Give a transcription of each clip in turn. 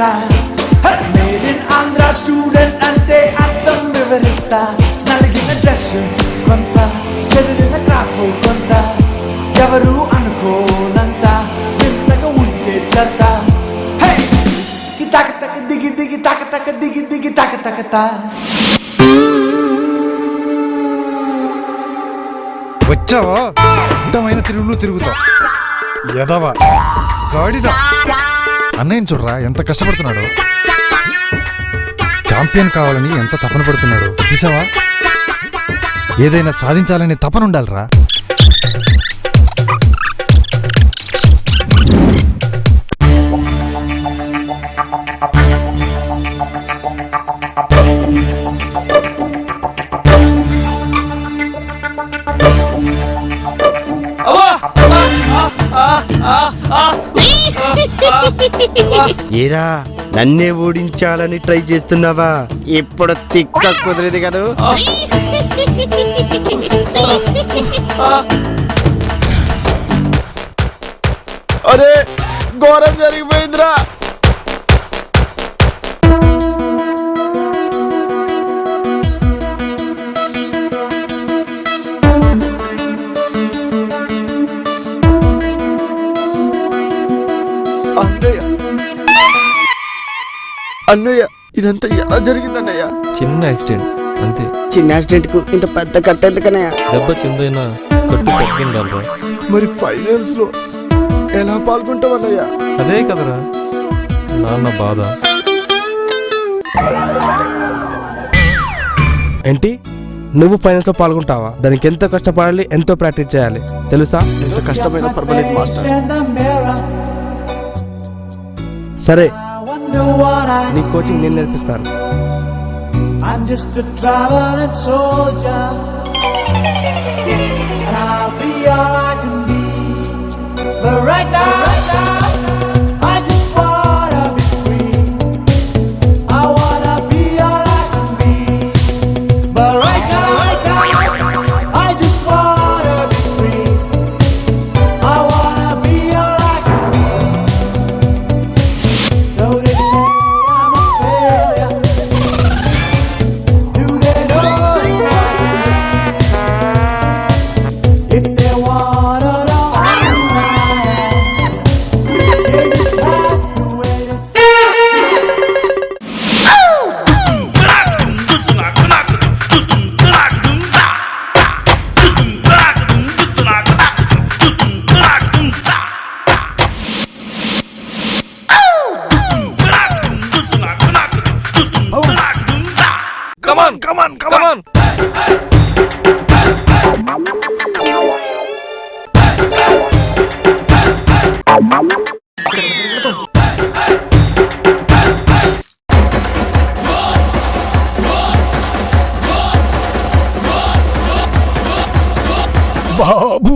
కథ made in Andhra student అంటే అర్థం వివరిస్తా నలిగిన డ్రెస్ కొంత చెదిరిన క్రాఫ్ కొంత ఎవరు అనుకోనంత వింతగా ఉంటే చెత్త తక తక దిగి దిగి తక తక దిగి దిగి తక తక వచ్చావా అడ్డమైన తిరుగులు తిరుగుతావు ఎదవా గాడిదా అన్నయ్యని చూడరా ఎంత కష్టపడుతున్నాడు ఛాంపియన్ కావాలని ఎంత తపన పడుతున్నాడు చూసావా ఏదైనా సాధించాలని తపన ఉండాలిరా ఏరా నన్నే ఓడించాలని ట్రై చేస్తున్నావా ఇప్పుడు తిక్క కుదిరేది కదా అరే ఘోరం జరిగిపోయిందిరా అన్నయ్య ఇదంతా ఎలా జరిగిందన్నయ్య చిన్న యాక్సిడెంట్ అంతే చిన్న యాక్సిడెంట్ కు ఇంత పెద్ద కట్టెందుకన్నయ్య దెబ్బ కిందైనా కట్టు తగ్గిండాలరా మరి ఫైనల్స్ లో ఎలా పాల్గొంటావన్నయ్య అదే కదరా నాన్న బాధ ఏంటి నువ్వు ఫైనల్స్ లో పాల్గొంటావా దానికి ఎంతో కష్టపడాలి ఎంతో ప్రాక్టీస్ చేయాలి తెలుసా ఎంత కష్టమైన పర్వాలేదు మాస్టర్ సరే నీ కోచింగ్ నేను నేర్పిస్తాను I'm just a traveling soldier and I'll be all I can be but right now I just wanna be free I wanna be all I can be but right now I just wanna be free I wanna be all I can be though they say I'm a failure do they know if they wanna know they just have to wait and see Come on! బాబు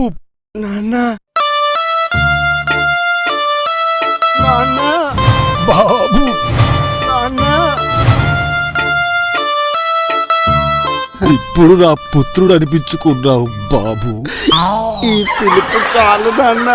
నాన్న నాన్న బాబు నాన్న ఇప్పుడు నా పుత్రుడు అనిపించుకున్నావు బాబు ఈ పిలుపు చాలు నాన్న